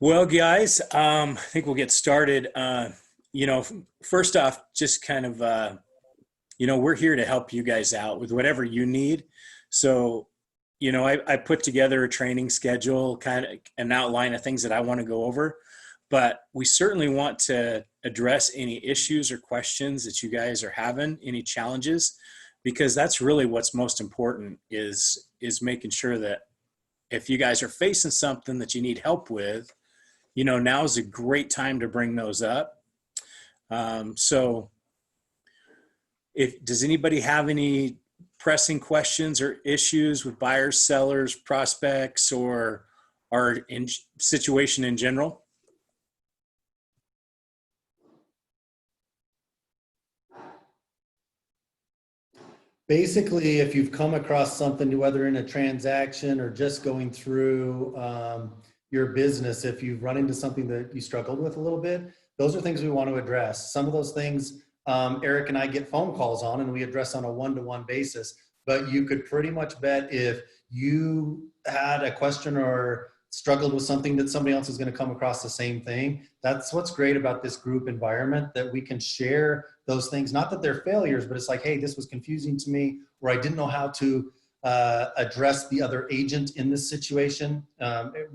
Well, guys, I think we'll get started. You know, First off, just kind of, we're here to help you guys out with whatever you need. So, I put together a training schedule, kind of an outline of things that I want to go over, but we certainly want to address any issues or questions that you guys are having, any challenges, because that's really what's most important is making sure that if you guys are facing something that you need help with, now is a great time to bring those up. So if does anybody have any pressing questions or issues with buyers, sellers, prospects, or our situation in general? Basically, if you've come across something, whether in a transaction or just going through your business, if you've run into something that you struggled with a little bit, those are things we want to address. Some of those things Eric and I get phone calls on and we address on a one-to-one basis, but you could pretty much bet if you had a question or struggled with something that somebody else is going to come across the same thing. That's what's great about this group environment, that we can share those things. Not that they're failures, but it's like, hey, this was confusing to me, or I didn't know how to address the other agent in this situation.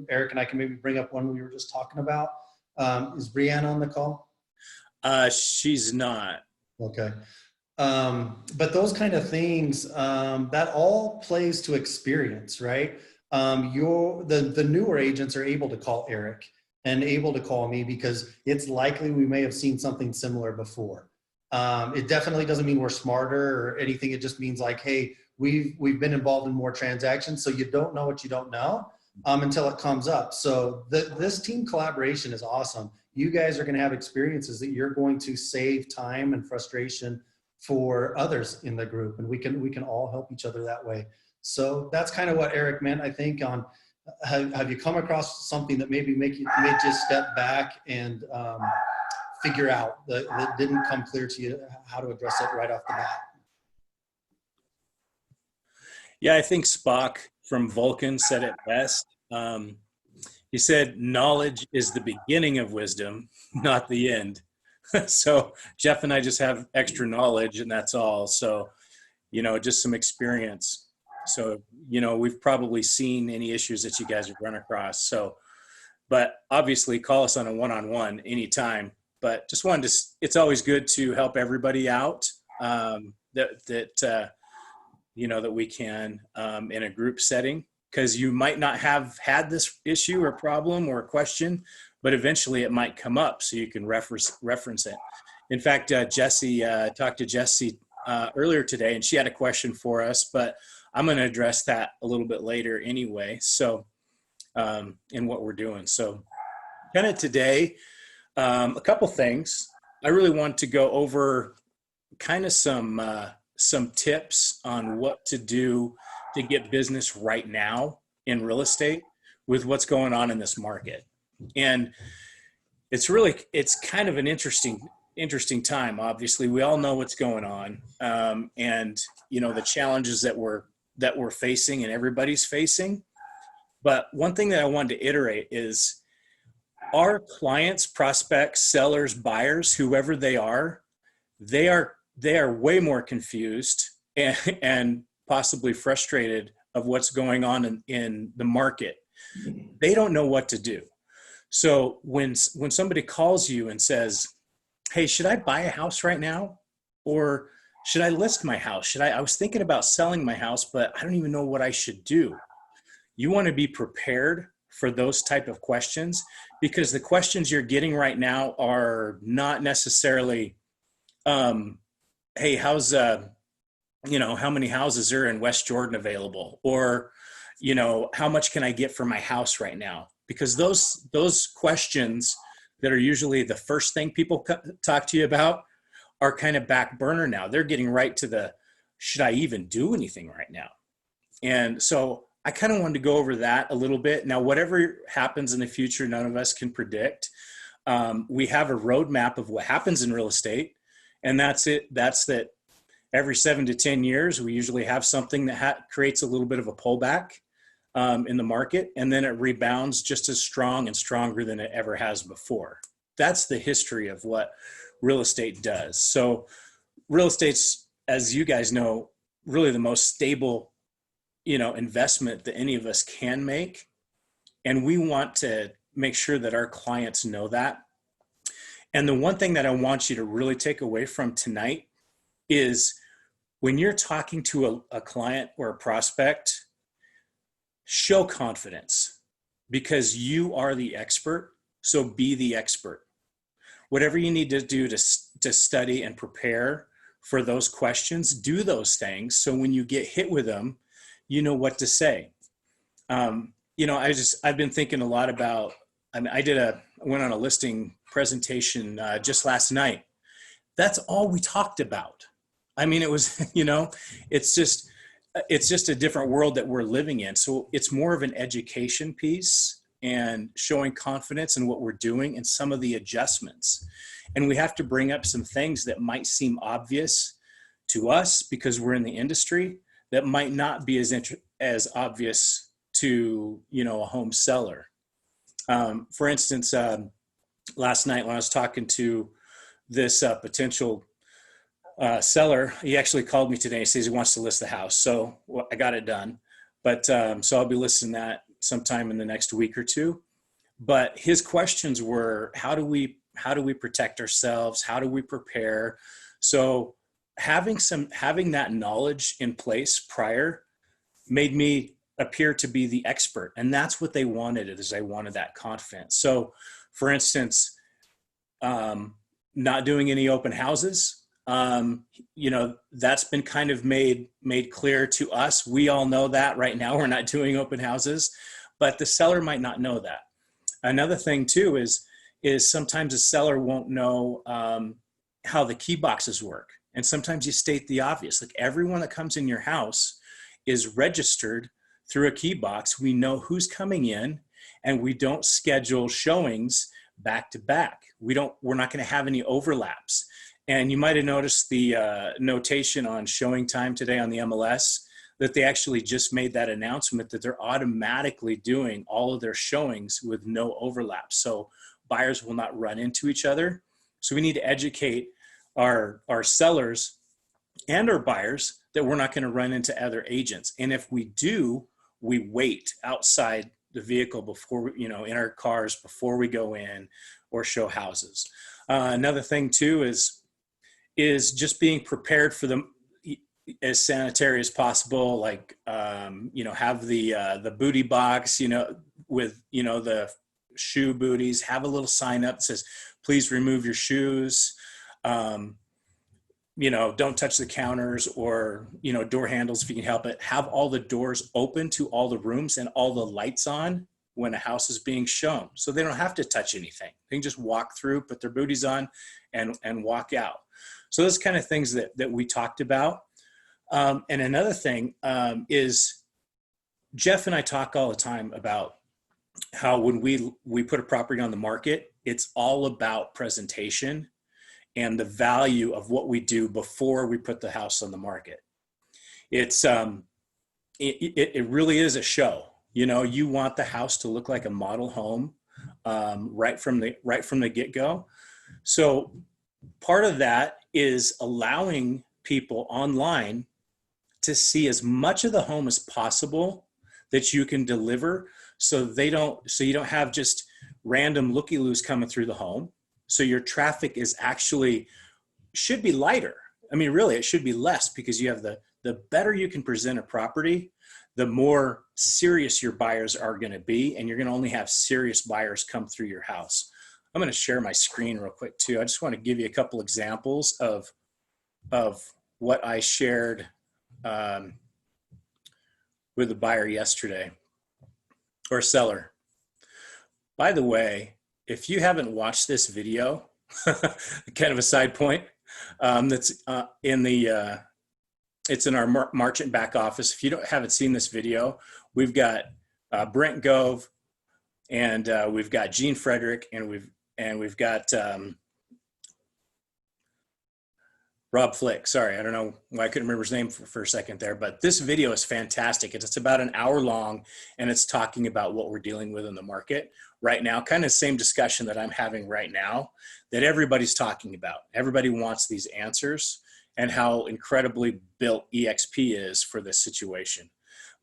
Eric and I can maybe bring up one we were just talking about. Is Brianna on the call? She's not. Okay. But those kind of things, that all plays to experience, right? The newer agents are able to call Eric and able to call me because it's likely we may have seen something similar before. It definitely doesn't mean we're smarter or anything. It just means like, hey, we've been involved in more transactions, so you don't know what you don't know until it comes up. So this team collaboration is awesome. You guys are going to have experiences that you're going to save time and frustration for others in the group, and we can all help each other that way. So that's kind of what Eric meant, I think, on have you come across something that maybe made you step back and figure out that didn't come clear to you how to address it right off the bat? Yeah, I think Spock from Vulcan said it best. He said, knowledge is the beginning of wisdom, not the end. So Jeff and I just have extra knowledge, and that's all. So, just some experience. So, we've probably seen any issues that you guys have run across. So, but obviously call us on a one-on-one anytime. But just wanted to, it's always good to help everybody out that we can in a group setting, because you might not have had this issue or problem or question, but eventually it might come up, so you can reference it. In fact, Jesse, talked to Jesse earlier today, and she had a question for us, but I'm going to address that a little bit later anyway. So in what we're doing. So kind of today, a couple things. I really want to go over kind of some tips on what to do to get business right now in real estate with what's going on in this market. And it's kind of an interesting time. Obviously, we all know what's going on, and the challenges that we're facing and everybody's facing. But one thing that I wanted to iterate is our clients, prospects, sellers, buyers, whoever they are way more confused and possibly frustrated of what's going on in the market. They don't know what to do. So when somebody calls you and says, hey, should I buy a house right now? Or should I list my house? I was thinking about selling my house, but I don't even know what I should do. You want to be prepared for those type of questions, because the questions you're getting right now are not necessarily, hey, how's, how many houses are in West Jordan available? Or, how much can I get for my house right now? Because those questions that are usually the first thing people talk to you about are kind of back burner now. They're getting right to the, should I even do anything right now? And so I kind of wanted to go over that a little bit. Now, whatever happens in the future, none of us can predict. We have a roadmap of what happens in real estate, and that's it. That's that every 7 to 10 years, we usually have something that creates a little bit of a pullback. in the market, and then it rebounds just as strong and stronger than it ever has before. That's the history of what real estate does. So real estate's, as you guys know, really the most stable, investment that any of us can make. And we want to make sure that our clients know that. And the one thing that I want you to really take away from tonight is when you're talking to a client or a prospect, show confidence, because you are the expert. So be the expert. Whatever you need to do to study and prepare for those questions, do those things. So when you get hit with them, you know what to say. I've been thinking a lot about, I went on a listing presentation just last night. That's all we talked about. It was, it's just a different world that we're living in. So it's more of an education piece and showing confidence in what we're doing and some of the adjustments. And we have to bring up some things that might seem obvious to us because we're in the industry that might not be as obvious to, a home seller. For instance, last night when I was talking to this potential seller, he actually called me today. He says he wants to list the house. So I got it done. But so I'll be listing that sometime in the next week or two. But his questions were, how do we protect ourselves? How do we prepare? So having that knowledge in place prior made me appear to be the expert. And that's what they wanted, is they wanted that confidence. So for instance, not doing any open houses, that's been kind of made clear to us. We all know that right now we're not doing open houses, but the seller might not know that. Another thing too is sometimes a seller won't know how the key boxes work. And sometimes you state the obvious, like everyone that comes in your house is registered through a key box. We know who's coming in, and we don't schedule showings back to back. We're not going to have any overlaps. And you might have noticed the notation on showing time today on the MLS that they actually just made that announcement that they're automatically doing all of their showings with no overlap. So buyers will not run into each other. So we need to educate our sellers and our buyers that we're not going to run into other agents. And if we do, we wait outside the vehicle before, in our cars before we go in or show houses. Another thing too is just being prepared for them as sanitary as possible. Like, have the booty box, with, the shoe booties, have a little sign up that says, please remove your shoes. Don't touch the counters or, door handles if you can help it. Have all the doors open to all the rooms and all the lights on when a house is being shown. So they don't have to touch anything. They can just walk through, put their booties on and walk out. So those kind of things that we talked about. And another thing is Jeff and I talk all the time about how when we put a property on the market, it's all about presentation and the value of what we do before we put the house on the market. It's it really is a show. You want the house to look like a model home right from the get-go. So part of that is allowing people online to see as much of the home as possible that you can deliver, so you don't have just random looky-loos coming through the home. So your traffic should be lighter. Really, it should be less, because you have the better you can present a property, the more serious your buyers are going to be, and you're going to only have serious buyers come through your house. I'm going to share my screen real quick too. I just want to give you a couple examples of what I shared with the buyer yesterday, or seller. By the way, if you haven't watched this video, kind of a side point, that's it's in our Marchant back office. If you haven't seen this video, we've got Brent Gove, and we've got Gene Frederick, and we've got Rob Flick. Sorry, I don't know why I couldn't remember his name for a second there, but this video is fantastic. It's about an hour long, and it's talking about what we're dealing with in the market right now. Kind of the same discussion that I'm having right now that everybody's talking about. Everybody wants these answers and how incredibly built EXP is for this situation.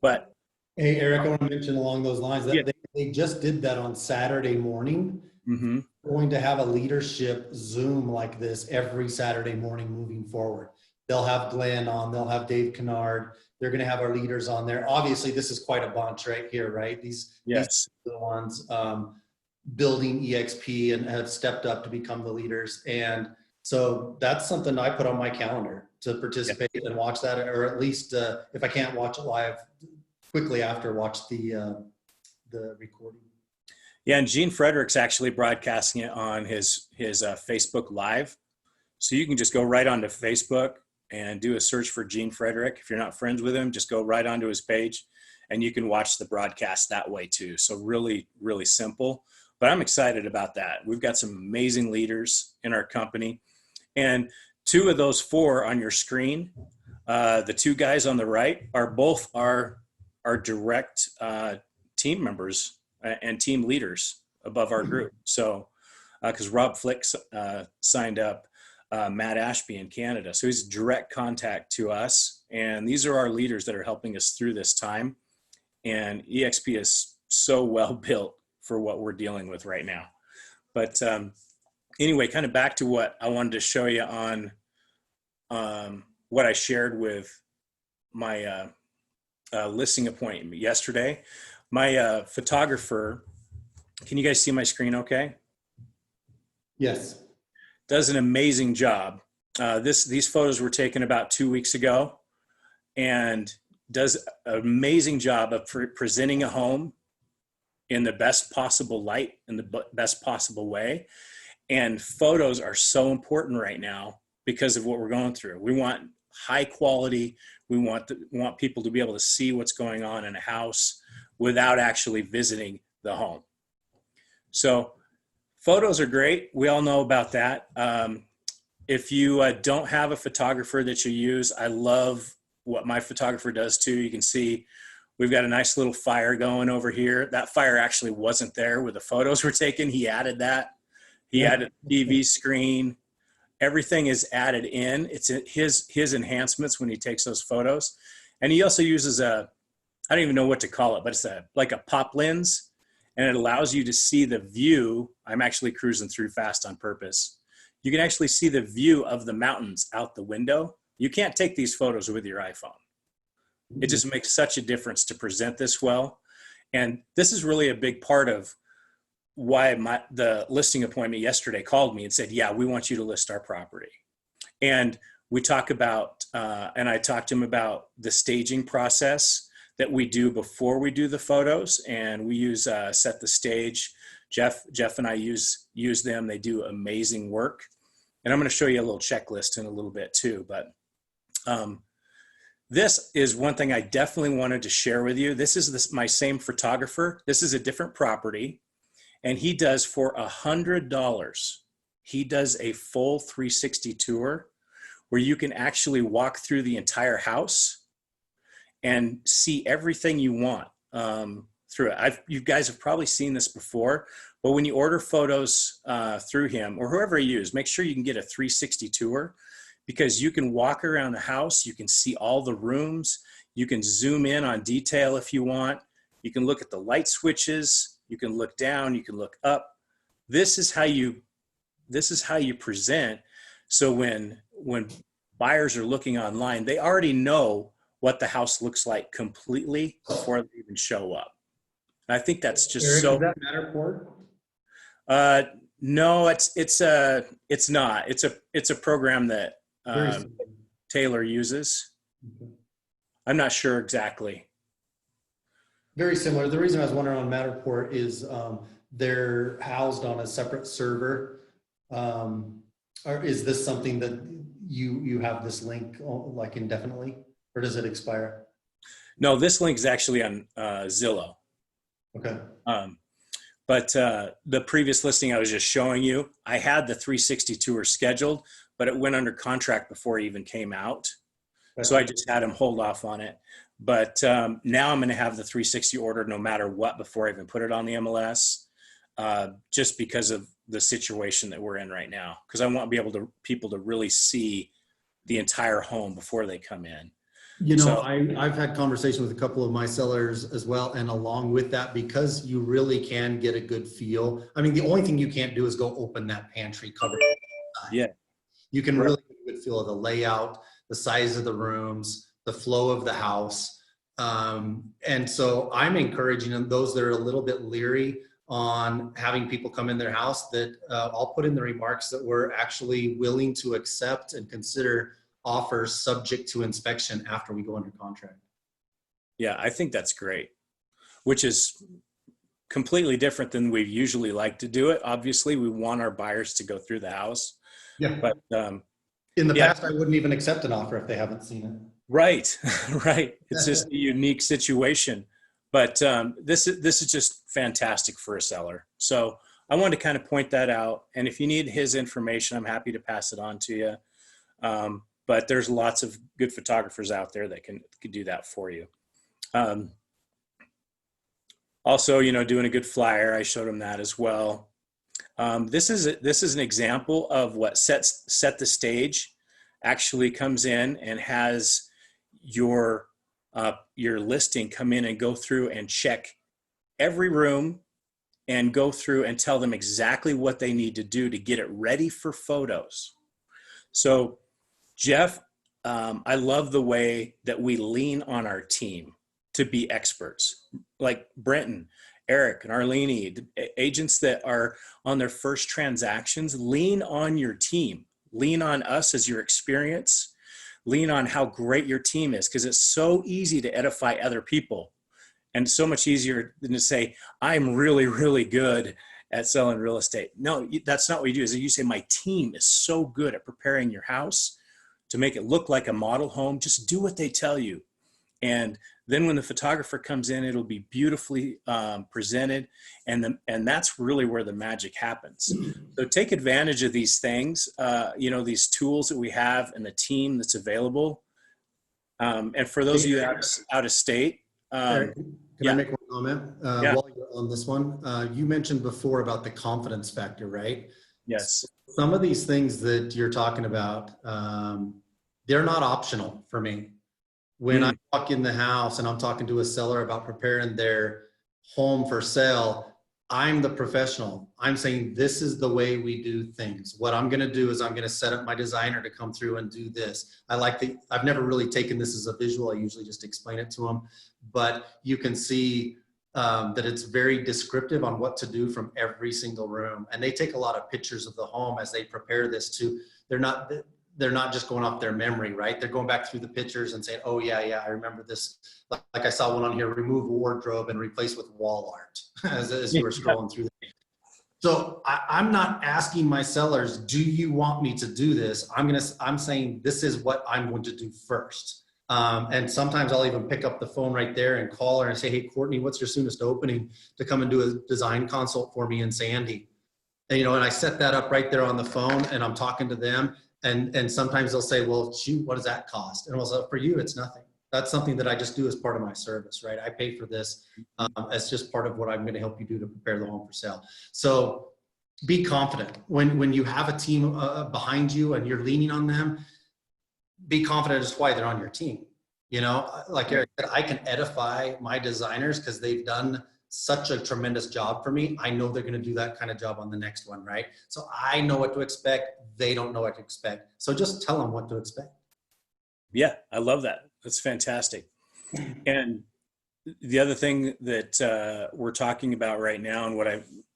But Hey, Eric, I want to mention along those lines yeah. that they just did that on Saturday morning. Mm-hmm. We're going to have a leadership Zoom like this every Saturday morning moving forward. They'll have Glenn on, they'll have Dave Kennard. They're going to have our leaders on there. Obviously, this is quite a bunch right here, right? These Yes. are the ones building EXP and have stepped up to become the leaders. And so that's something I put on my calendar to participate and watch that, or at least if I can't watch it live, quickly after watch the recording. Yeah, and Gene Frederick's actually broadcasting it on his Facebook Live. So you can just go right onto Facebook and do a search for Gene Frederick. If you're not friends with him, just go right onto his page and you can watch the broadcast that way too. So really, really simple. But I'm excited about that. We've got some amazing leaders in our company. And 2 of those 4 on your screen, the 2 guys on the right are both our direct team members and team leaders above our group. So, because Rob Flick signed up Matt Ashby in Canada. So he's direct contact to us. And these are our leaders that are helping us through this time. And EXP is so well built for what we're dealing with right now. But anyway, kind of back to what I wanted to show you on what I shared with my listing appointment yesterday. My photographer, can you guys see my screen okay? Yes. Does an amazing job. These photos were taken about 2 weeks ago and does an amazing job of presenting a home in the best possible light, in the best possible way. And photos are so important right now because of what we're going through. We want high quality. We want people to be able to see what's going on in a house without actually visiting the home. So photos are great. We all know about that. If you don't have a photographer that you use, I love what my photographer does too. You can see we've got a nice little fire going over here. That fire actually wasn't there where the photos were taken. He added that. He added a TV screen. Everything is added in. It's his enhancements when he takes those photos. And he also uses I don't even know what to call it, but it's like a pop lens, and it allows you to see the view. I'm actually cruising through fast on purpose. You can actually see the view of the mountains out the window. You can't take these photos with your iPhone. It just makes such a difference to present this well. And this is really a big part of why the listing appointment yesterday called me and said, yeah, we want you to list our property. And we talk about, and I talked to him about the staging process that we do before we do the photos. And we use Set the Stage. Jeff and I use them. They do amazing work. And I'm going to show you a little checklist in a little bit too. But this is one thing I definitely wanted to share with you. This is my same photographer. This is a different property. And he does for $100, he does a full 360 tour where you can actually walk through the entire house and see everything you want through it. You guys have probably seen this before, but when you order photos through him or whoever you use, make sure you can get a 360 tour because you can walk around the house, you can see all the rooms, you can zoom in on detail if you want, you can look at the light switches, you can look down, you can look up. This is how you present. So when buyers are looking online, they already know what the house looks like completely before they even show up. And I think that's just Eric, so. is that Matterport? No, it's not. It's a program that Taylor uses. I'm not sure exactly. Very similar. The reason I was wondering on Matterport is they're housed on a separate server. Or is this something that you have this link like indefinitely, or does it expire? No, this link is actually on Zillow. Okay. But the previous listing I was just showing you, I had the 360 tour scheduled, but it went under contract before it even came out. So I just had him hold off on it. But now I'm going to have the 360 order no matter what before I even put it on the MLS, just because of the situation that we're in right now. Because I want to be able to people to really see the entire home before they come in. You know, So, I've had conversation with a couple of my sellers as well. And along with that, because you really can get a good feel. I mean, the only thing you can't do is go open that pantry cupboard. yeah, You can right. really get a good feel of the layout, the size of the rooms, the flow of the house. And so I'm encouraging them, those that are a little bit leery on having people come in their house, that I'll put in the remarks that we're actually willing to accept and consider offers subject to inspection after we go under contract. Yeah, I think that's great, which is completely different than we usually like to do it. Obviously, we want our buyers to go through the house. Yeah. But in the yeah. past, I wouldn't even accept an offer if they haven't seen it. Right, right. It's just a unique situation. But this is just fantastic for a seller. So I wanted to kind of point that out. And if you need his information, I'm happy to pass it on to you. But there's lots of good photographers out there that can do that for you. Also, you know, doing a good flyer, I showed him that as well. This is an example of what set the stage actually comes in and has your listing come in and go through and check every room and go through and tell them exactly what they need to do to get it ready for photos. So Jeff, I love the way that we lean on our team to be experts, like Brenton, Eric, and Arlene, the agents that are on their first transactions. Lean on your team. Lean on us as your experience. Lean on how great your team is, because it's so easy to edify other people and so much easier than to say, I'm really, really good at selling real estate. No, that's not what you do. Is you say, my team is so good at preparing your house to make it look like a model home. Just do what they tell you. And then when the photographer comes in, it'll be beautifully presented. And that's really where the magic happens. So take advantage of these things, you know, these tools that we have and the team that's available. And for those of you out of state. Eric, can I make one comment Yeah. while you're on this one? You mentioned before about the confidence factor, right? Yes. Some of these things that you're talking about, they're not optional for me. When I walk in the house and I'm talking to a seller about preparing their home for sale, I'm the professional. I'm saying, this is the way we do things. What I'm going to do is I'm going to set up my designer to come through and do this. I've never really taken this as a visual. I usually just explain it to them, but you can see that it's very descriptive on what to do from every single room. And they take a lot of pictures of the home as they prepare this too. They're not just going off their memory, right? They're going back through the pictures and saying, oh yeah, I remember this. Like I saw one on here, remove wardrobe and replace with wall art as you were scrolling through. So I'm not asking my sellers, do you want me to do this? I'm saying, this is what I'm going to do first. And sometimes I'll even pick up the phone right there and call her and say, hey, Courtney, what's your soonest opening to come and do a design consult for me in Sandy? And, you know, and I set that up right there on the phone and I'm talking to them. And sometimes they'll say, well, shoot, what does that cost? And I'll say, for you, it's nothing. That's something that I just do as part of my service, right? I pay for this as just part of what I'm going to help you do to prepare the home for sale. So be confident when you have a team behind you and you're leaning on them. Be confident as to why they're on your team. You know, like Eric said, I can edify my designers because they've done such a tremendous job for me. I know they're going to do that kind of job on the next one, right? So I know what to expect. They don't know what to expect. So just tell them what to expect. Yeah, I love that. That's fantastic. And the other thing that we're talking about right now, and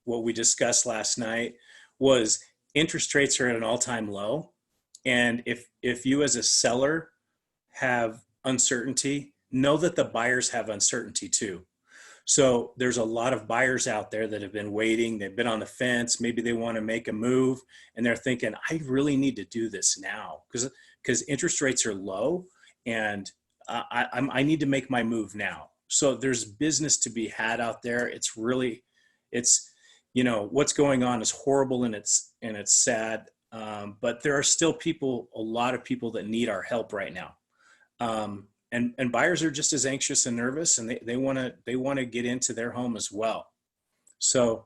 what we discussed last night, was interest rates are at an all-time low. And if you as a seller have uncertainty, know that the buyers have uncertainty too. So there's a lot of buyers out there that have been waiting. They've been on the fence. Maybe they want to make a move and they're thinking, I really need to do this now because interest rates are low and I need to make my move now. So there's business to be had out there. It's you know, what's going on is horrible and it's sad. But there are still a lot of people that need our help right now. And buyers are just as anxious and nervous, and they want to get into their home as well. So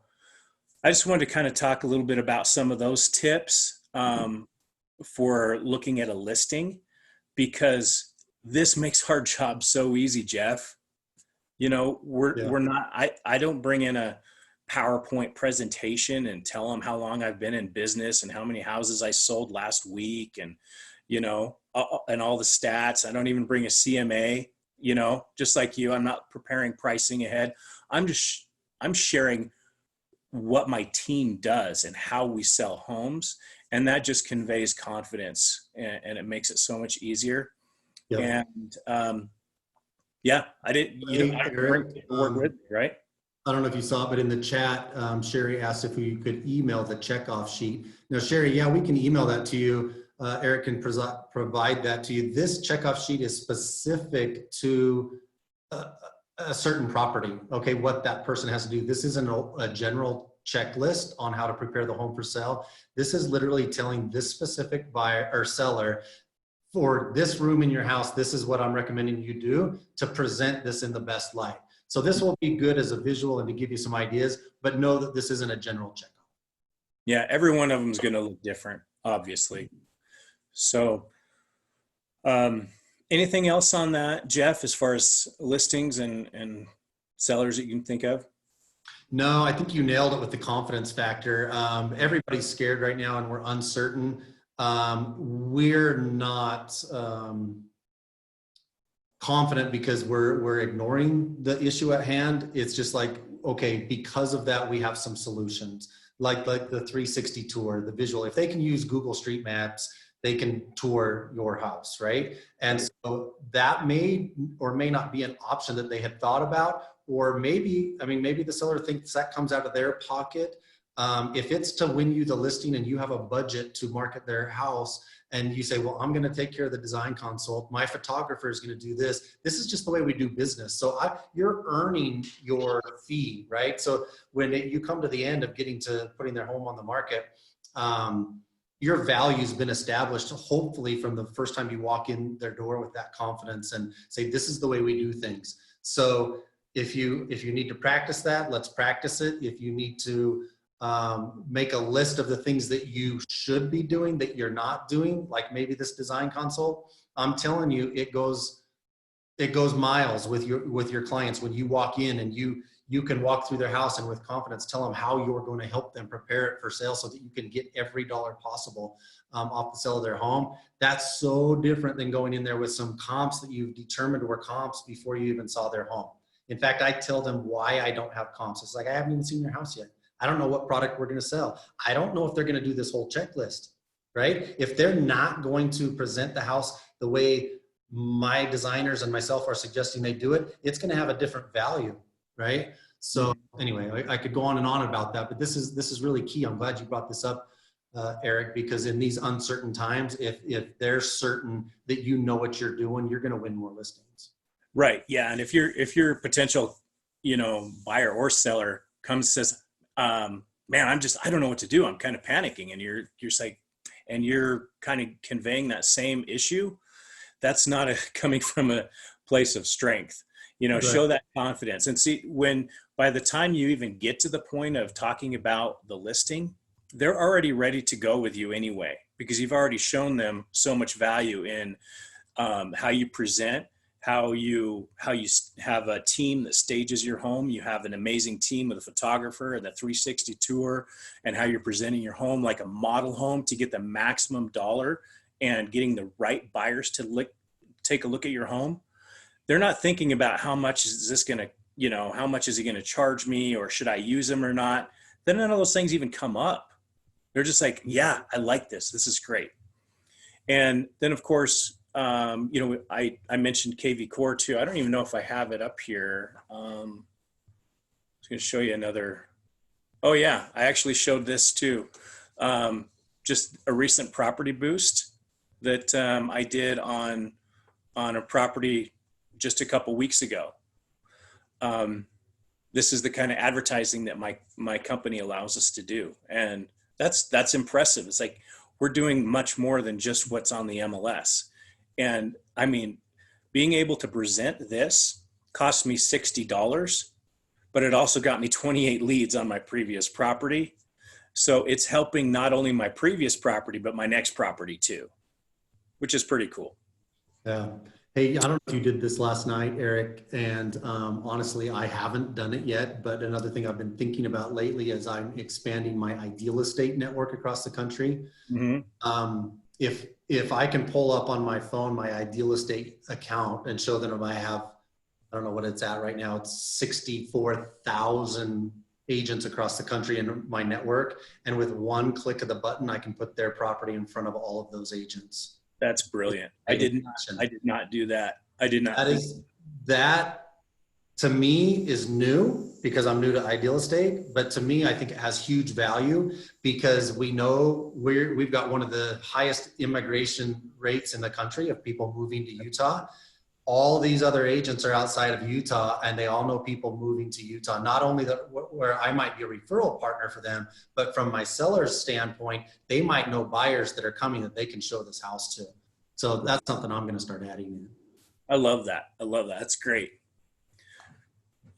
I just wanted to kind of talk a little bit about some of those tips for looking at a listing, because this makes our job so easy, Jeff. You know, we're not, I don't bring in a PowerPoint presentation and tell them how long I've been in business and how many houses I sold last week, and, you know, and all the stats. I don't even bring a CMA, you know, just like you. I'm not preparing pricing ahead. I'm sharing what my team does and how we sell homes. And that just conveys confidence, and it makes it so much easier. Yep. And, yeah, I didn't, you know, I Eric, work with me, right? I don't know if you saw it, but in the chat, Sherry asked if we could email the checkoff sheet. Now, Sherry, yeah, we can email that to you. Eric can provide that to you. This checkoff sheet is specific to a certain property, okay, what that person has to do. This isn't a general checklist on how to prepare the home for sale. This is literally telling this specific buyer or seller, for this room in your house, this is what I'm recommending you do to present this in the best light. So this will be good as a visual and to give you some ideas, but know that this isn't a general checkup. Yeah, every one of them is going to look different, obviously. So anything else on that, Jeff, as far as listings and sellers that you can think of? No, I think you nailed it with the confidence factor. Everybody's scared right now and we're uncertain. We're not confident because we're ignoring the issue at hand. It's just like, okay, because of that, we have some solutions like the 360 tour, the visual. If they can use Google Street Maps, they can tour your house, right? And so that may or may not be an option that they had thought about, or maybe, I mean, maybe the seller thinks that comes out of their pocket. If it's to win you the listing and you have a budget to market their house and you say, well, I'm going to take care of the design consult, my photographer is going to do this. This is just the way we do business. So you're earning your fee, right? So when you come to the end of getting to putting their home on the market, your value's been established, hopefully from the first time you walk in their door with that confidence and say, this is the way we do things. So if you need to practice that, let's practice it. If you need to make a list of the things that you should be doing that you're not doing, like maybe this design consult, I'm telling you, it goes miles with your clients when you walk in and you can walk through their house and with confidence tell them how you're going to help them prepare it for sale so that you can get every dollar possible off the sale of their home. That's so different than going in there with some comps that you've determined were comps before you even saw their home. In fact, I tell them why I don't have comps. It's like, I haven't even seen your house yet. I don't know what product we're going to sell. I don't know if they're going to do this whole checklist, right? If they're not going to present the house the way my designers and myself are suggesting they do it, it's going to have a different value, right? So anyway, I could go on and on about that, but this is really key. I'm glad you brought this up, Eric, because in these uncertain times, if they're certain that you know what you're doing, you're going to win more listings. Right. Yeah. And if your potential, you know, buyer or seller comes and says, man, I don't know what to do. I'm kind of panicking. And you're like, and you're kind of conveying that same issue. That's not coming from a place of strength, you know, right. Show that confidence and see by the time you even get to the point of talking about the listing, they're already ready to go with you anyway, because you've already shown them so much value in, how you present, how you have a team that stages your home. You have an amazing team with a photographer and the 360 tour, and how you're presenting your home like a model home to get the maximum dollar and getting the right buyers to take a look at your home. They're not thinking about how much is this going to, you know, how much is he going to charge me, or should I use them or not? Then none of those things even come up. They're just like, yeah, I like this. This is great. And then of course, you know, I mentioned KV Core too. I don't even know if I have it up here. I was going to show you another. Oh yeah, I actually showed this too. Just a recent property boost that I did on a property just a couple weeks ago. This is the kind of advertising that my company allows us to do, and that's impressive. It's like, we're doing much more than just what's on the MLS. And I mean, being able to present this cost me $60, but it also got me 28 leads on my previous property. So it's helping not only my previous property, but my next property too, which is pretty cool. Yeah. Hey, I don't know if you did this last night, Eric, and honestly, I haven't done it yet, but another thing I've been thinking about lately as I'm expanding my Ideal Estate network across the country. Mm-hmm. If I can pull up on my phone my Ideal Estate account and show them I have, I don't know what it's at right now, it's 64,000 agents across the country in my network, and with one click of the button, I can put their property in front of all of those agents. That's brilliant. I did not do that. I did not. That to me is new because I'm new to Ideal Estate, but to me, I think it has huge value because we know we've got one of the highest immigration rates in the country of people moving to Utah. All these other agents are outside of Utah and they all know people moving to Utah, not only where I might be a referral partner for them, but from my seller's standpoint, they might know buyers that are coming that they can show this house to. So that's something I'm going to start adding in. I love that. I love that. That's great.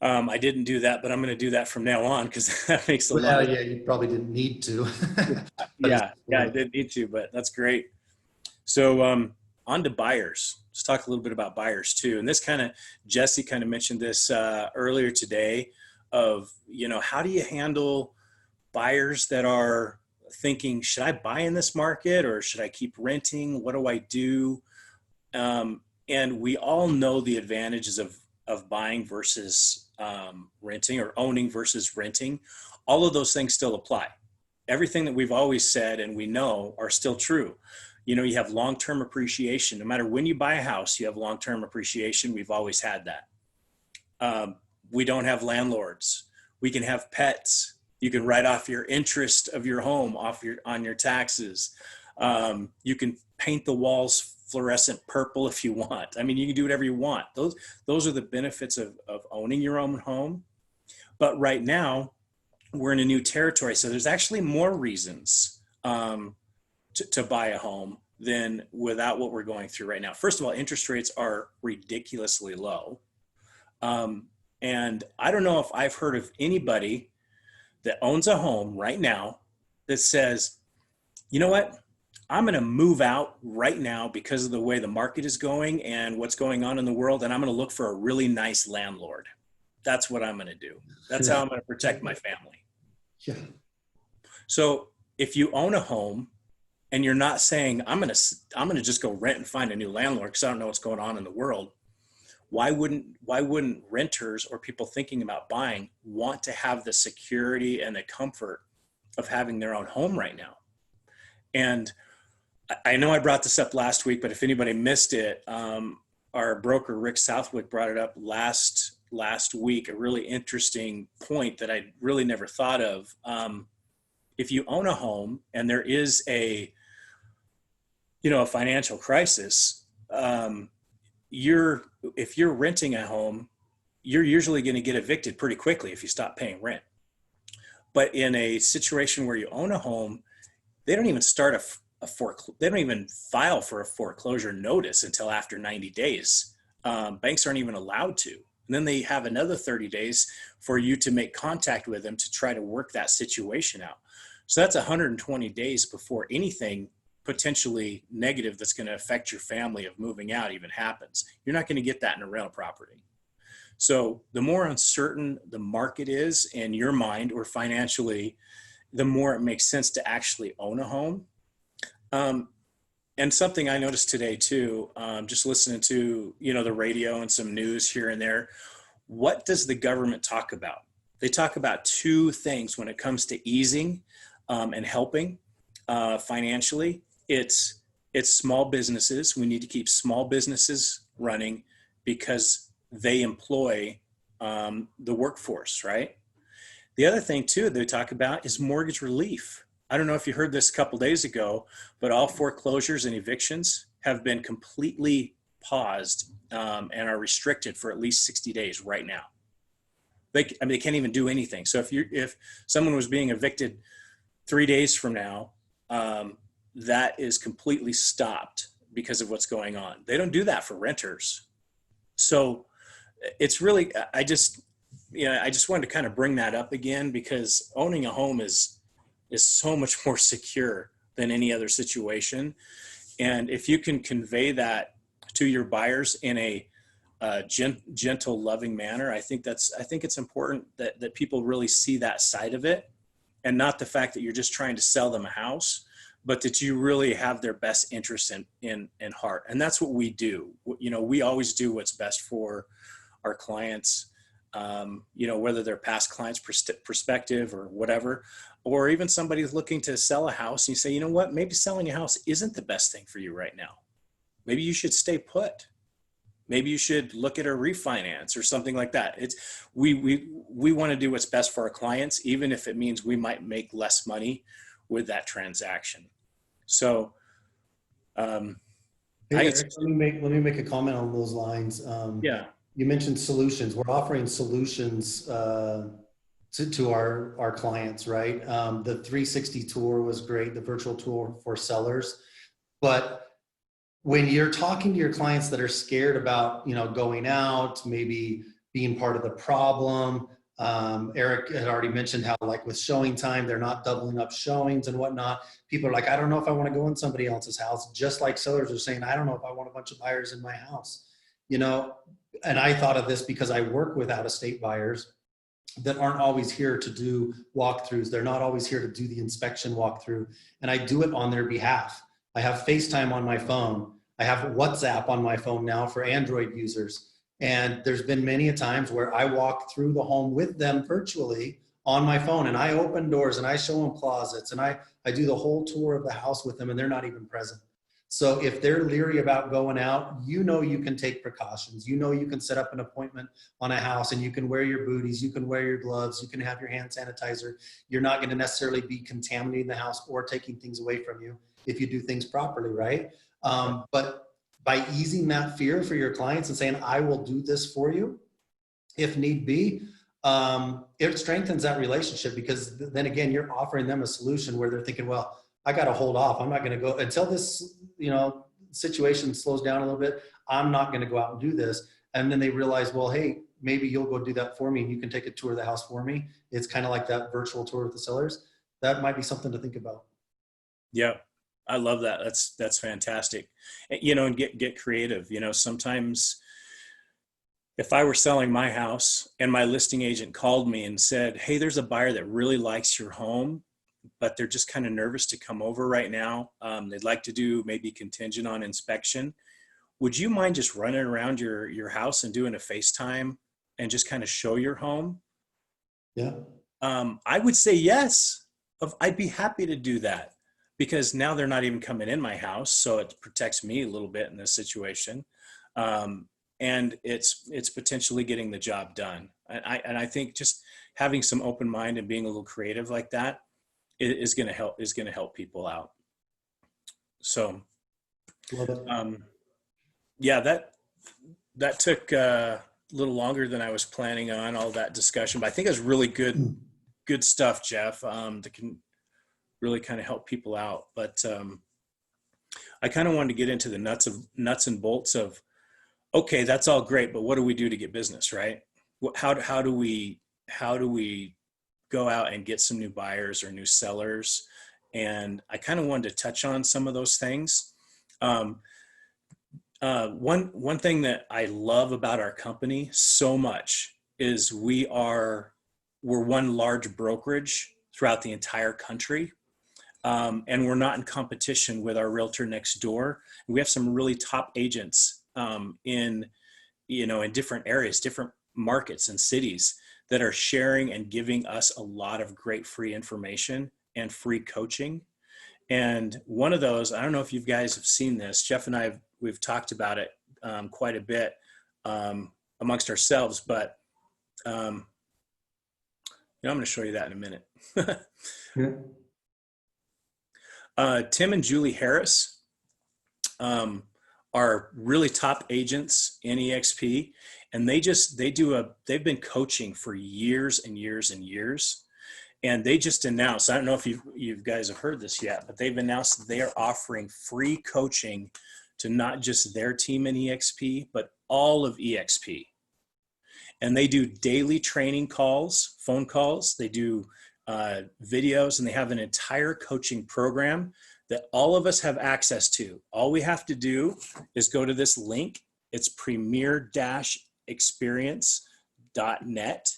I didn't do that, but I'm going to do that from now on because that makes a lot. Yeah, you probably didn't need to. yeah, I didn't need to, but that's great. So on to buyers. Let's talk a little bit about buyers too. And this Jesse kind of mentioned this earlier today of, how do you handle buyers that are thinking, should I buy in this market or should I keep renting? What do I do? And we all know the advantages of buying versus renting, or owning versus renting. All of those things still apply. Everything that we've always said and we know are still true. You have long-term appreciation. No matter when you buy a house, you have long-term appreciation. We've always had that. We don't have landlords. We can have pets. You can write off your interest of your home on your taxes. You can paint the walls fluorescent purple if you want. I mean, you can do whatever you want. Those are the benefits of owning your own home. But right now, we're in a new territory. So there's actually more reasons to buy a home than without what we're going through right now. First of all, interest rates are ridiculously low. And I don't know if I've heard of anybody that owns a home right now that says, you know what, I'm going to move out right now because of the way the market is going and what's going on in the world. And I'm going to look for a really nice landlord. That's what I'm going to do. That's how I'm going to protect my family. Yeah. So if you own a home and you're not saying, I'm going to just go rent and find a new landlord because I don't know what's going on in the world, why wouldn't renters or people thinking about buying want to have the security and the comfort of having their own home right now? And I know I brought this up last week, but if anybody missed it, our broker, Rick Southwick, brought it up last week, a really interesting point that I really never thought of. If you own a home and there is a financial crisis, if you're renting a home, you're usually going to get evicted pretty quickly if you stop paying rent. But in a situation where you own a home, they don't even start they don't even file for a foreclosure notice until after 90 days. Banks aren't even allowed to. And then they have another 30 days for you to make contact with them to try to work that situation out. So that's 120 days before anything potentially negative that's going to affect your family of moving out even happens. You're not going to get that in a rental property. So the more uncertain the market is in your mind or financially, the more it makes sense to actually own a home. And something I noticed today too, just listening to, the radio and some news here and there, what does the government talk about? They talk about two things when it comes to easing and helping financially. It's small businesses. We need to keep small businesses running because they employ the workforce, right? The other thing too they talk about is mortgage relief. I don't know if you heard this a couple days ago, but all foreclosures and evictions have been completely paused and are restricted for at least 60 days right now. They can't even do anything. So if someone was being evicted 3 days from now, that is completely stopped because of what's going on. They don't do that for renters. So it's really, I just wanted to kind of bring that up again, because owning a home is so much more secure than any other situation. And if you can convey that to your buyers in a gentle, loving manner, I think it's important that people really see that side of it, and not the fact that you're just trying to sell them a house, but that you really have their best interest in heart. And that's what we do. You know, we always do what's best for our clients, you know, whether they're past clients perspective or whatever, or even somebody who's looking to sell a house and you say, you know what, maybe selling a house isn't the best thing for you right now. Maybe you should stay put. Maybe you should look at a refinance or something like that. We want to do what's best for our clients, even if it means we might make less money with that transaction. So, Hey, Eric, let me make a comment on those lines. Yeah. You mentioned solutions. We're offering solutions to our clients, right? The 360 tour was great, the virtual tour for sellers. But when you're talking to your clients that are scared about, you know, going out, maybe being part of the problem, Eric had already mentioned how, like with showing time, they're not doubling up showings and whatnot. People are like, I don't know if I want to go in somebody else's house. Just like sellers are saying, I don't know if I want a bunch of buyers in my house, you know. And I thought of this because I work with out-of-state buyers that aren't always here to do walkthroughs. They're not always here to do the inspection walkthrough. And I do it on their behalf. I have FaceTime on my phone. I have WhatsApp on my phone now for Android users. And there's been many a times where I walk through the home with them virtually on my phone, and I open doors and I show them closets, and I do the whole tour of the house with them, and they're not even present. So if they're leery about going out, you know, you can take precautions. You know, you can set up an appointment on a house, and you can wear your booties, you can wear your gloves, you can have your hand sanitizer. You're not going to necessarily be contaminating the house or taking things away from you if you do things properly, right? But by easing that fear for your clients and saying, I will do this for you if need be, it strengthens that relationship, because then again, you're offering them a solution where they're thinking, well, I got to hold off. I'm not going to go until this, you know, situation slows down a little bit. I'm not going to go out and do this. And then they realize, well, hey, maybe you'll go do that for me and you can take a tour of the house for me. It's kind of like that virtual tour with the sellers. That might be something to think about. Yeah. I love that. That's fantastic. You know, and get creative. You know, sometimes if I were selling my house and my listing agent called me and said, hey, there's a buyer that really likes your home, but they're just kind of nervous to come over right now. They'd like to do maybe contingent on inspection. Would you mind just running around your house and doing a FaceTime and just kind of show your home? Yeah. I would say yes. I'd be happy to do that, because now they're not even coming in my house. So it protects me a little bit in this situation. And it's potentially getting the job done. And I think just having some open mind and being a little creative like that is going to help people out. So, Love it. yeah, that took a little longer than I was planning on, all that discussion, but I think it was really good stuff, Jeff, that can really kind of help people out. But I kind of wanted to get into the nuts and bolts of, okay, that's all great, but what do we do to get business, right? How do we go out and get some new buyers or new sellers? And I kind of wanted to touch on some of those things. One thing that I love about our company so much is we're one large brokerage throughout the entire country. And we're not in competition with our realtor next door. We have some really top agents in different areas, different markets and cities that are sharing and giving us a lot of great free information and free coaching. And one of those, I don't know if you guys have seen this, Jeff and we've talked about it quite a bit amongst ourselves, but I'm going to show you that in a minute. Yeah. Tim and Julie Harris are really top agents in EXP, and they've been coaching for years and years and years. And they just announced, I don't know if you guys have heard this yet, but they've announced that they are offering free coaching to not just their team in EXP, but all of EXP. And they do daily training calls, phone calls. They do videos, and they have an entire coaching program that all of us have access to. All we have to do is go to this link. It's premier-experience.net.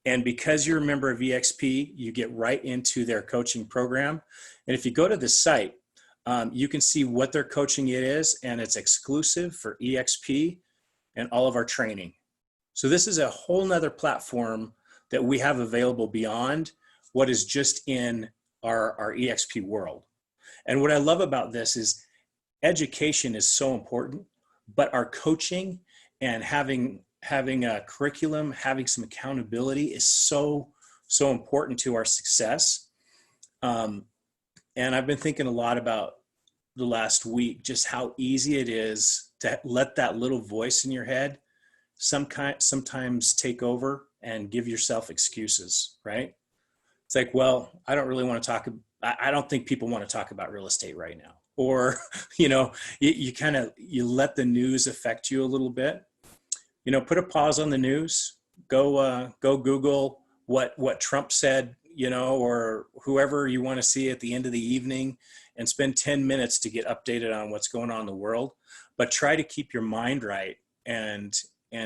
And because you're a member of EXP, you get right into their coaching program. And if you go to the site, you can see what their coaching it is, and it's exclusive for EXP and all of our training. So this is a whole nother platform that we have available beyond what is just in our EXP world. And what I love about this is education is so important, but our coaching and having a curriculum, having some accountability is so important to our success. And I've been thinking a lot about the last week, just how easy it is to let that little voice in your head sometimes take over and give yourself excuses, right? It's like, well, I don't really want to talk. I don't think people want to talk about real estate right now. Or, you let the news affect you a little bit. Put a pause on the news, go Google what Trump said, or whoever you want to see at the end of the evening, and spend 10 minutes to get updated on what's going on in the world. But try to keep your mind right and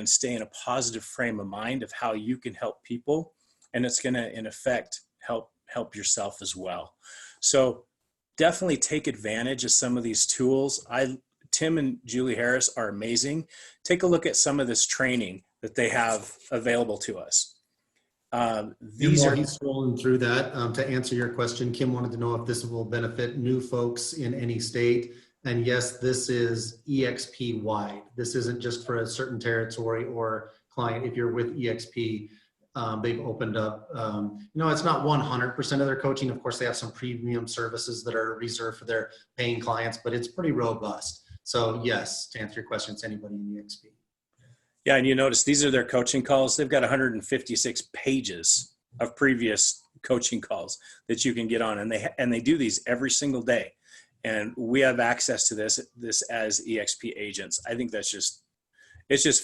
stay in a positive frame of mind of how you can help people. And it's going to, in effect, help yourself as well. So definitely take advantage of some of these tools. Tim and Julie Harris are amazing. Take a look at some of this training that they have available to us. He's scrolling through that. To answer your question, Kim wanted to know if this will benefit new folks in any state. And yes, this is EXP wide. This isn't just for a certain territory or client. If you're with EXP, they've opened up, it's not 100% of their coaching. Of course, they have some premium services that are reserved for their paying clients, but it's pretty robust. So yes, to answer your question, it's anybody in EXP. Yeah, and you notice these are their coaching calls. They've got 156 pages of previous coaching calls that you can get on, and they do these every single day. And we have access to this as EXP agents. I think it's just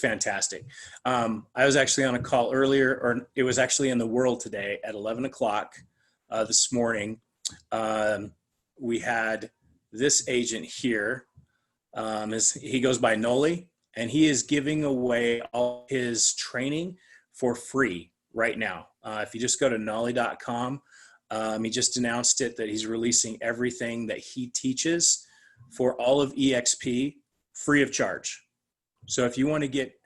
fantastic. I was actually on a call earlier, or it was actually in the World today at 11 o'clock this morning. We had this agent here. He goes by Noli, and he is giving away all his training for free right now. If you just go to nolly.com, he just announced it that he's releasing everything that he teaches for all of EXP free of charge. So if you want to get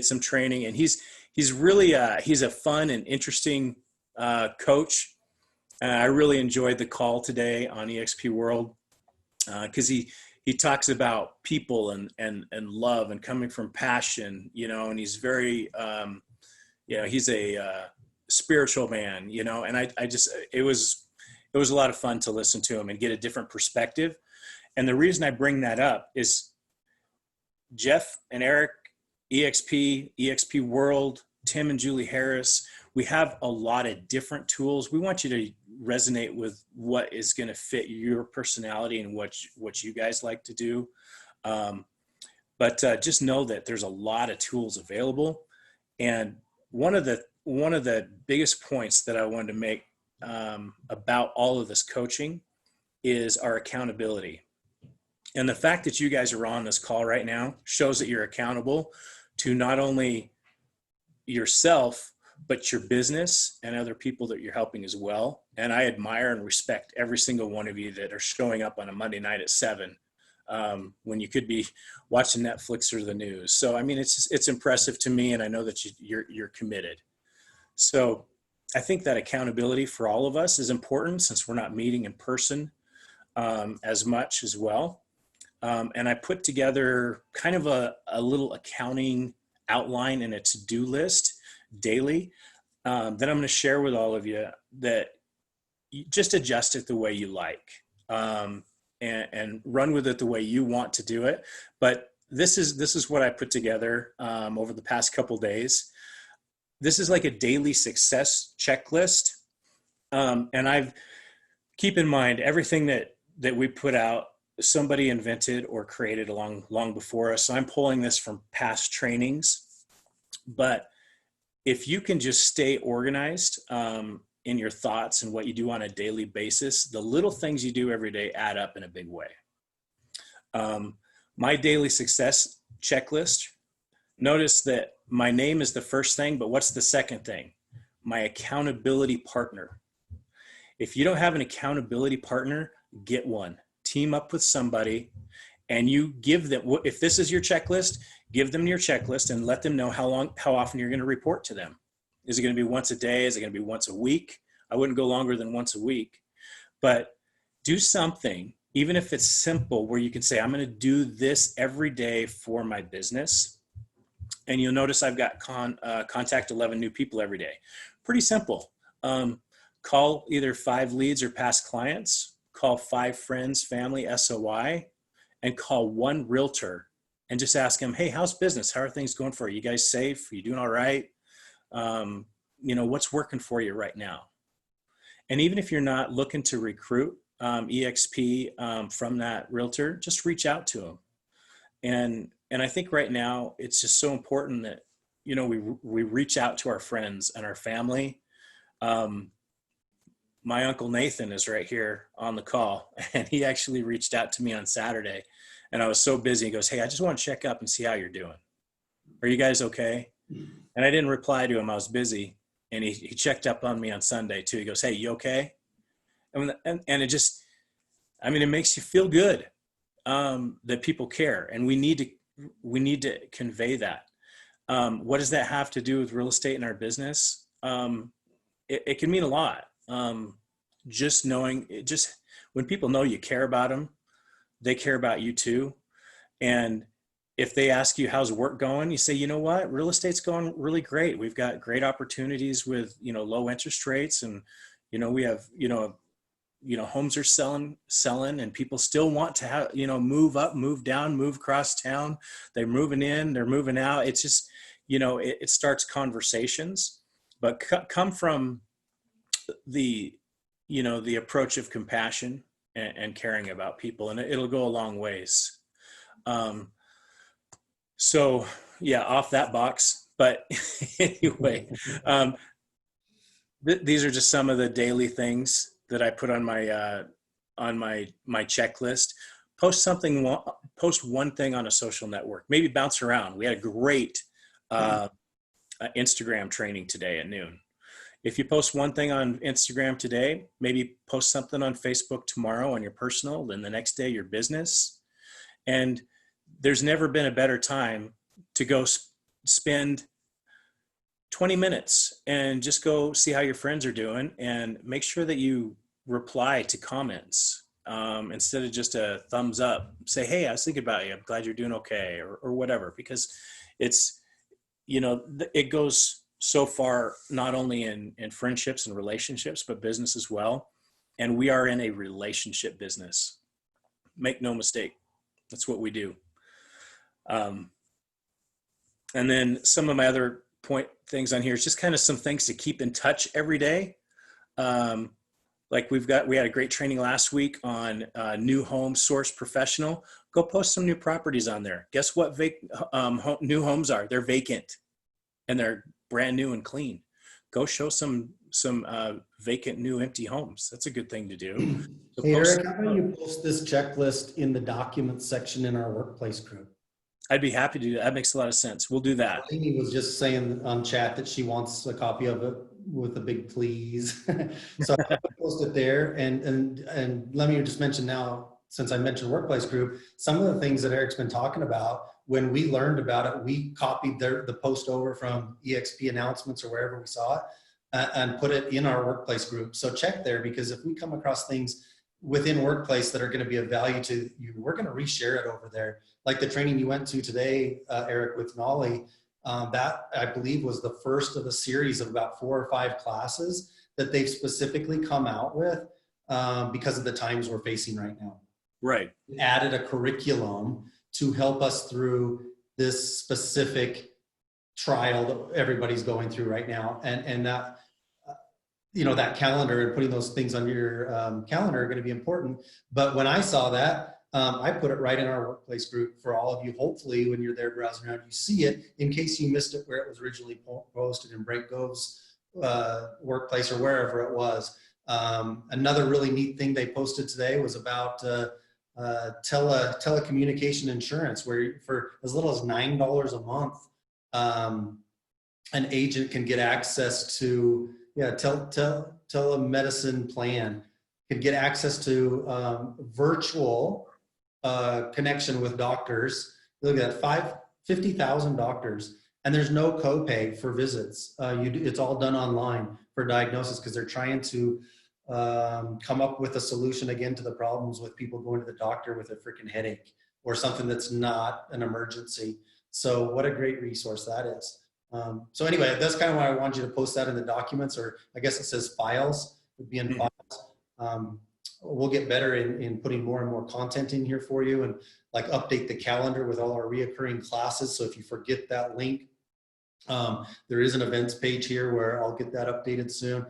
some training, and he's really he's a fun and interesting coach. I really enjoyed the call today on EXP World because he talks about people and love and coming from passion, and he's very he's a spiritual man, and I just it was a lot of fun to listen to him and get a different perspective. And the reason I bring that up is Jeff and Eric, EXP World, Tim and Julie Harris, we have a lot of different tools. We want you to resonate with what is going to fit your personality and what you guys like to do. But just know that there's a lot of tools available. And one of the biggest points that I wanted to make about all of this coaching is our accountability. And the fact that you guys are on this call right now shows that you're accountable to not only yourself, but your business and other people that you're helping as well. And I admire and respect every single one of you that are showing up on a Monday night at 7 when you could be watching Netflix or the news. So, I mean, it's impressive to me, and I know that you're committed. So I think that accountability for all of us is important since we're not meeting in person as much as well. And I put together kind of a little accounting outline and a to-do list daily that I'm going to share with all of you, that you just adjust it the way you like and run with it the way you want to do it. But this is what I put together over the past couple days. This is like a daily success checklist And keep in mind everything that we put out, somebody invented or created long before us. So I'm pulling this from past trainings, but if you can just stay organized in your thoughts and what you do on a daily basis, the little things you do every day add up in a big way. My daily success checklist, notice that my name is the first thing, but what's the second thing? My accountability partner. If you don't have an accountability partner, get one. Team up with somebody and you give them, if this is your checklist, give them your checklist and let them know how often you're going to report to them. Is it going to be once a day? Is it going to be once a week? I wouldn't go longer than once a week, but do something, even if it's simple, where you can say, I'm going to do this every day for my business. And you'll notice I've got contact 11 new people every day. Pretty simple. Call either 5 leads or past clients, call 5 friends, family, SOI, and call 1 realtor and just ask them, hey, how's business? How are things going for you? You guys safe? Are you doing all right? What's working for you right now? And even if you're not looking to recruit EXP from that realtor, just reach out to them. And I think right now it's just so important that, we reach out to our friends and our family. My Uncle Nathan is right here on the call, and he actually reached out to me on Saturday, and I was so busy. He goes, hey, I just want to check up and see how you're doing. Are you guys okay? And I didn't reply to him. I was busy. And he checked up on me on Sunday too. He goes, hey, you okay? And it just, it makes you feel good that people care. And we need to convey that. What does that have to do with real estate in our business? It can mean a lot. Just knowing, when people know you care about them, they care about you too. And if they ask you, how's work going? You say, you know what? Real estate's going really great. We've got great opportunities with, low interest rates. And, we have, homes are selling and people still want to have, move up, move down, move across town. They're moving in, they're moving out. It's just, it starts conversations, but come from the approach of compassion and caring about people, and it'll go a long ways. So yeah, off that box, but anyway, these are just some of the daily things that I put on my checklist. Post one thing on a social network, maybe bounce around. We had a great Instagram training today at noon. If you post one thing on Instagram today, maybe post something on Facebook tomorrow on your personal, then the next day your business. And there's never been a better time to go spend 20 minutes and just go see how your friends are doing, and make sure that you reply to comments instead of just a thumbs up. Say, hey, I was thinking about you. I'm glad you're doing okay, or whatever, because it's, it goes so far, not only in friendships and relationships, but business as well. And we are in a relationship business. Make no mistake. That's what we do. And then some of my other things on here is just kind of some things to keep in touch every day. Like we had a great training last week on New Home Source Professional. Go post some new properties on there. Guess what new homes are? They're vacant and they're brand new and clean. Go show some vacant, new, empty homes. That's a good thing to do. So Hey, Eric, how about you post this checklist in the documents section in our workplace group? I'd be happy to do that. That makes a lot of sense. We'll do that. Amy was just saying on chat that she wants a copy of it with a big please. So I'll post it there. And let me just mention now, since I mentioned workplace group, some of the things that Eric's been talking about, when we learned about it, we copied the post over from EXP announcements or wherever we saw it and put it in our workplace group. So check there, because if we come across things within workplace that are going to be of value to you, we're going to reshare it over there. Like the training you went to today, Eric, with Nolly, that I believe was the first of a series of about 4 or 5 classes that they've specifically come out with because of the times we're facing right now. Right. Added a curriculum to help us through this specific trial that everybody's going through right now. And that that calendar and putting those things on your calendar are going to be important. But when I saw that, I put it right in our workplace group for all of you. Hopefully, when you're there browsing around, you see it in case you missed it where it was originally posted in Brent Gove's workplace or wherever it was. Another really neat thing they posted today was about telecommunication insurance, where for as little as $9 a month, an agent can get access to telemedicine plan, can get access to virtual connection with doctors. Look at that, 50,000 doctors, and there's no copay for visits. It's all done online for diagnosis because they're trying to come up with a solution again to the problems with people going to the doctor with a freaking headache or something that's not an emergency. So what a great resource that is. So anyway, that's kind of why I wanted you to post that in the documents, or I guess it says files, would be in files. We'll get better in putting more and more content in here for you, and like update the calendar with all our reoccurring classes. So if you forget that link, there is an events page here where I'll get that updated soon.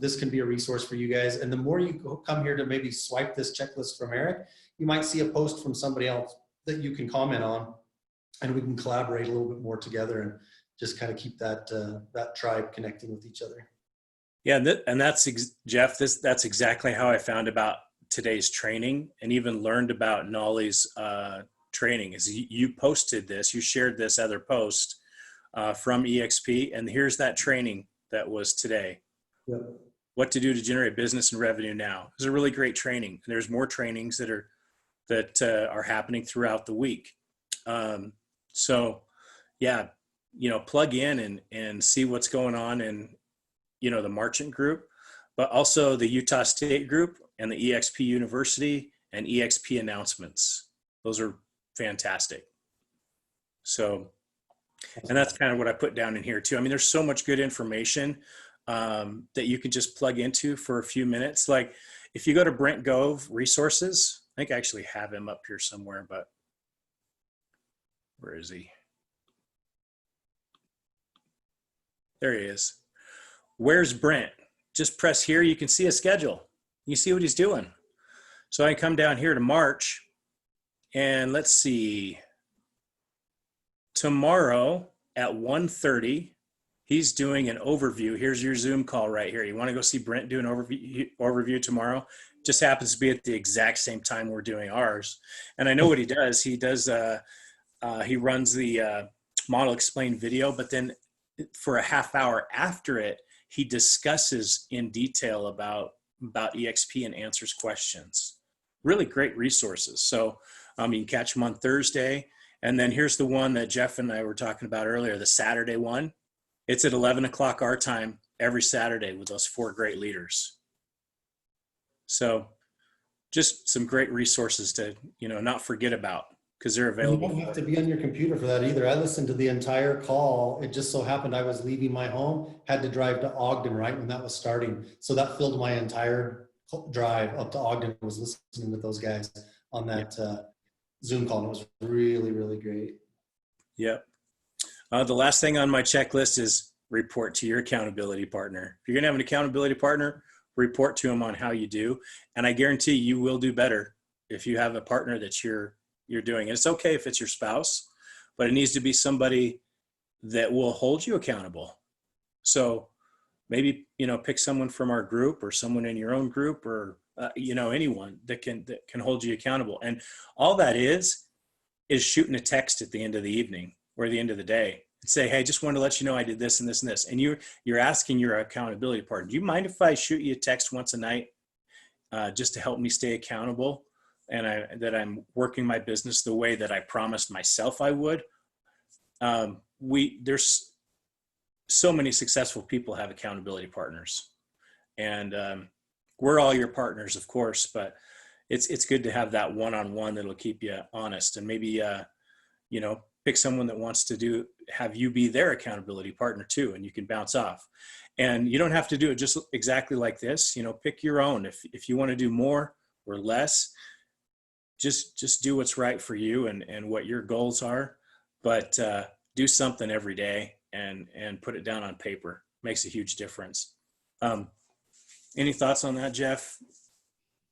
This can be a resource for you guys. And the more you come here to maybe swipe this checklist from Eric, you might see a post from somebody else that you can comment on, and we can collaborate a little bit more together and just kind of keep that that tribe connecting with each other. Yeah, and that's Jeff. That's exactly how I found about today's training, and even learned about Nolly's training. Is you posted this, you shared this other post from EXP, and here's that training that was today. Yep. What to do to generate business and revenue now. It's a really great training, and there's more trainings that are happening throughout the week. So, yeah. Plug in and see what's going on in, the Marchant group, but also the Utah State group and the EXP University and EXP announcements. Those are fantastic. So, and that's kind of what I put down in here too. I mean, there's so much good information that you can just plug into for a few minutes. Like if you go to Brent Gove resources, I think I actually have him up here somewhere, but where is he? There he is. Where's Brent? Just press here. You can see a schedule. You see what he's doing. So I come down here to March, and let's see. Tomorrow at 1:30, he's doing an overview. Here's your Zoom call right here. You want to go see Brent do an overview tomorrow? Just happens to be at the exact same time we're doing ours. And I know what he does. He runs the Model Explain video, but then for a half hour after it, he discusses in detail about EXP and answers questions. Really great resources. So you can catch them on Thursday. And then here's the one that Jeff and I were talking about earlier, the Saturday one. It's at 11 o'clock our time every Saturday with those 4 great leaders. So just some great resources to, not forget about, because they're available. You don't have to be on your computer for that either. I listened to the entire call. It just so happened I was leaving my home, had to drive to Ogden right when that was starting. So that filled my entire drive up to Ogden. I was listening to those guys on that Zoom call. And it was really, really great. Yep. The last thing on my checklist is report to your accountability partner. If you're going to have an accountability partner, report to them on how you do. And I guarantee you will do better if you have a partner that you're doing. And it's okay if it's your spouse, but it needs to be somebody that will hold you accountable. So maybe, pick someone from our group or someone in your own group, or, anyone that can hold you accountable. And all that is shooting a text at the end of the evening or the end of the day and say, hey, just wanted to let you know I did this and this and this. And you're asking your accountability partner, do you mind if I shoot you a text once a night just to help me stay accountable? And that I'm working my business the way that I promised myself I would. There's so many successful people have accountability partners, and we're all your partners, of course, but it's good to have that one-on-one that'll keep you honest, and maybe pick someone that wants to have you be their accountability partner too, and you can bounce off. And you don't have to do it just exactly like this. Pick your own. If you want to do more or less, just do what's right for you and what your goals are, but do something every day and put it down on paper. Makes a huge difference. Um, any thoughts on that, Jeff?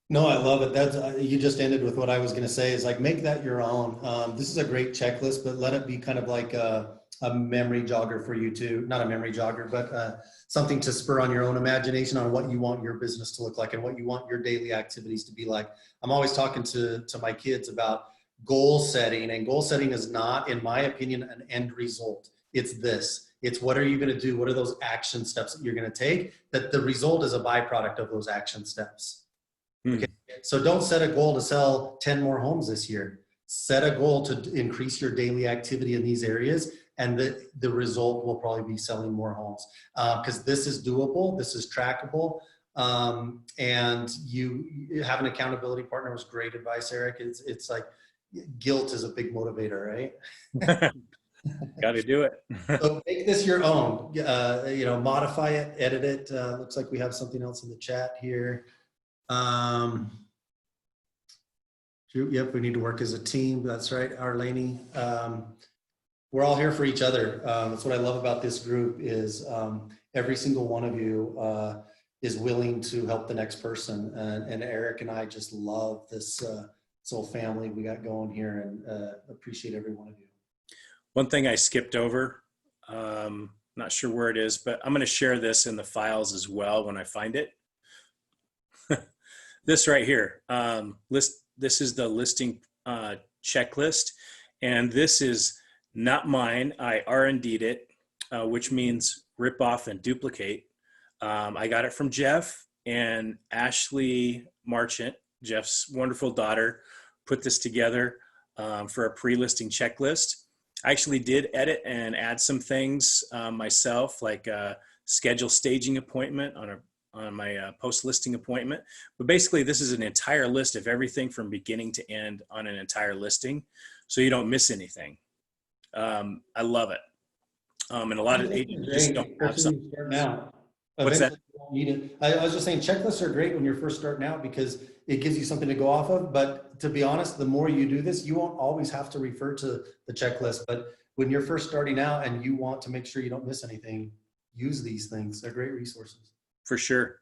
No, I love it. That's you just ended with what I was going to say is like make that your own. This is a great checklist, but let it be kind of like a memory jogger for you too. Not a memory jogger, but something to spur on your own imagination on what you want your business to look like and what you want your daily activities to be like. I'm always talking to my kids about goal setting, and goal setting is not, in my opinion, an end result. It's this. It's what are you going to do? What are those action steps that you're going to take? That the result is a byproduct of those action steps. Okay. So don't set a goal to sell 10 more homes this year. Set a goal to increase your daily activity in these areas, and the result will probably be selling more homes because this is doable. This is trackable. And you have an accountability partner was great advice, Eric. It's like guilt is a big motivator, right? Got to do it. So make this your own, modify it, edit it. Looks like we have something else in the chat here. Yep, we need to work as a team. That's right, Arlene. We're all here for each other. That's what I love about this group is every single one of you is willing to help the next person. And Eric and I just love this whole family we got going here, and appreciate every one of you. One thing I skipped over, not sure where it is, but I'm going to share this in the files as well when I find it. This right here, this is the listing checklist, and this is not mine. I R&D'd it, which means rip off and duplicate. I got it from Jeff and Ashley Marchant, Jeff's wonderful daughter, put this together for a pre-listing checklist. I actually did edit and add some things myself, like schedule staging appointment on my post-listing appointment. But basically, this is an entire list of everything from beginning to end on an entire listing, so you don't miss anything. I love it. And a lot of agents just don't have something. What's that? I was just saying checklists are great when you're first starting out because it gives you something to go off of. But to be honest, the more you do this, you won't always have to refer to the checklist. But when you're first starting out and you want to make sure you don't miss anything, use these things. They're great resources. For sure.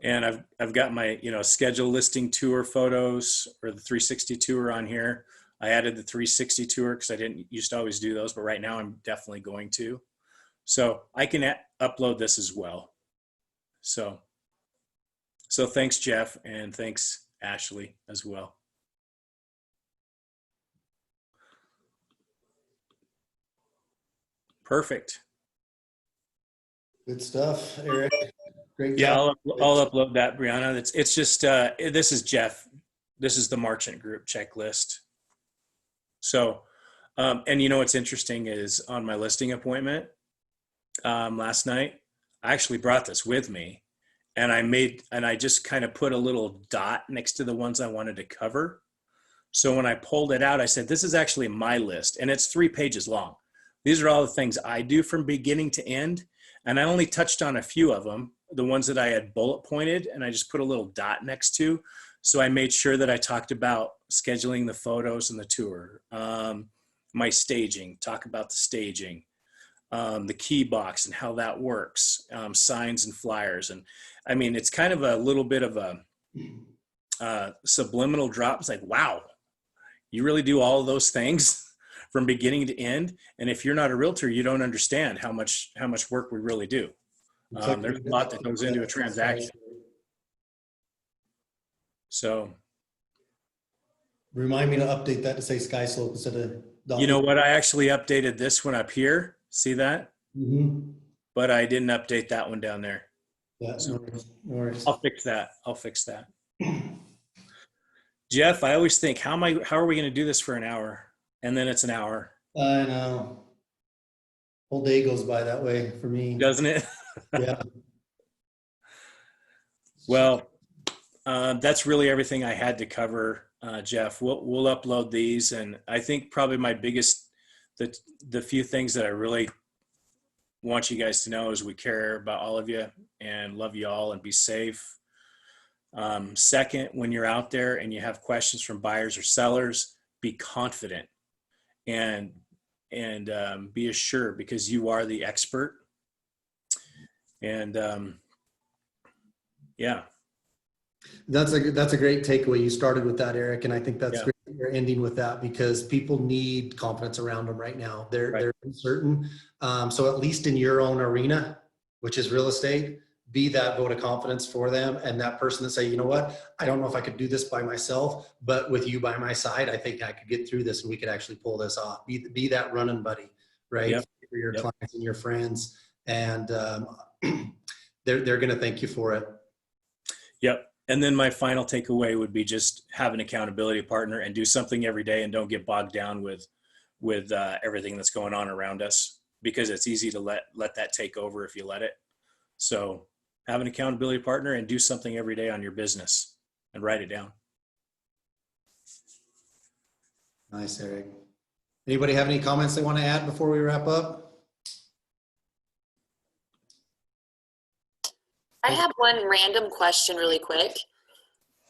And I've got my, schedule listing tour photos or the 360 tour on here. I added the 360 tour because I didn't used to always do those, but right now I'm definitely going to. So I can upload this as well. So thanks, Jeff, and thanks, Ashley, as well. Perfect. Good stuff, Eric. Great Yeah, job. I'll upload that, Brianna. It's just, this is Jeff. This is the Marchant Group checklist. So, and what's interesting is on my listing appointment last night, I actually brought this with me, and I just kind of put a little dot next to the ones I wanted to cover. So when I pulled it out, I said, this is actually my list, and it's 3 pages long. These are all the things I do from beginning to end. And I only touched on a few of them, the ones that I had bullet pointed, and I just put a little dot next to. So I made sure that I talked about scheduling the photos and the tour, my staging, talk about the staging, the key box and how that works, signs and flyers. And I mean, it's kind of a little bit of a subliminal drop. It's like, wow, you really do all of those things from beginning to end. And if you're not a realtor, you don't understand how much work we really do. There's a lot that goes into a transaction. So remind me to update that to say sky slope instead of. You know what? I actually updated this one up here. See that? Mm-hmm. But I didn't update that one down there. Yeah, So no worries. I'll fix that. Jeff, I always think, how are we going to do this for an hour? And then it's an hour. I know. Whole day goes by that way for me. Doesn't it? Yeah. Well, that's really everything I had to cover, Jeff. We'll upload these, and I think probably my biggest, the few things that I really want you guys to know is we care about all of you and love you all and be safe. Second, when you're out there and you have questions from buyers or sellers, be confident and be assured because you are the expert. And Yeah. That's a great takeaway. You started with that, Eric, and I think that's Yeah. great that you're ending with that because people need confidence around them right now. Right. They're uncertain. So at least in your own arena, which is real estate, be that vote of confidence for them and that person that say, you know what, I don't know if I could do this by myself, but with you by my side, I think I could get through this and we could actually pull this off. Be that running buddy, right? Yep. For your Yep. clients and your friends, and they're going to thank you for it. Yep. And then my final takeaway would be just have an accountability partner and do something every day, and don't get bogged down with everything that's going on around us, because it's easy to let that take over if you let it. So have an accountability partner and do something every day on your business and write it down. Nice, Eric. Anybody have any comments they want to add before we wrap up? I have one random question really quick.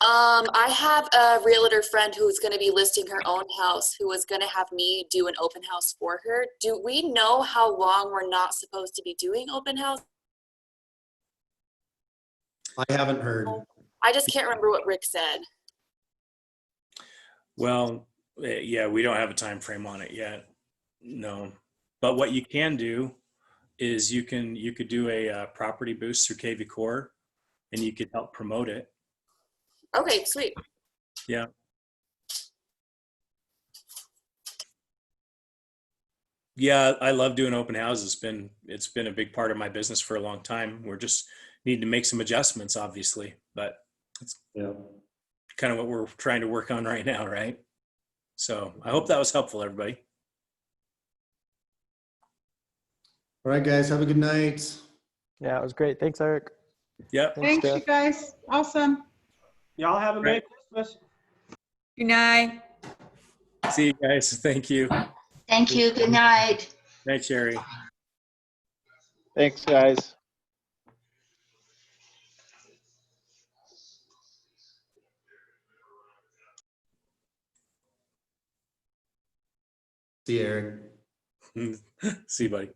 I have a realtor friend who's going to be listing her own house who was going to have me do an open house for her. Do we know how long we're not supposed to be doing open house? I haven't heard. I just can't remember what Rick said. Well, yeah, we don't have a time frame on it yet. No, but what you can do is you could do a property boost through KV Core, and you could help promote it. Okay, sweet. Yeah. Yeah, I love doing open houses. It's been a big part of my business for a long time. We're just need to make some adjustments, obviously, but it's kind of what we're trying to work on right now, right? So I hope that was helpful, everybody. All right, guys, have a good night. Yeah, it was great. Thanks, Eric. Yep. Thanks, you Jeff. guys. Awesome. Y'all have a Merry Christmas. Good night. See you guys. Thank you. Thank you. Good night. Thanks, Sherry. Thanks, guys. See you, Eric. See you, buddy.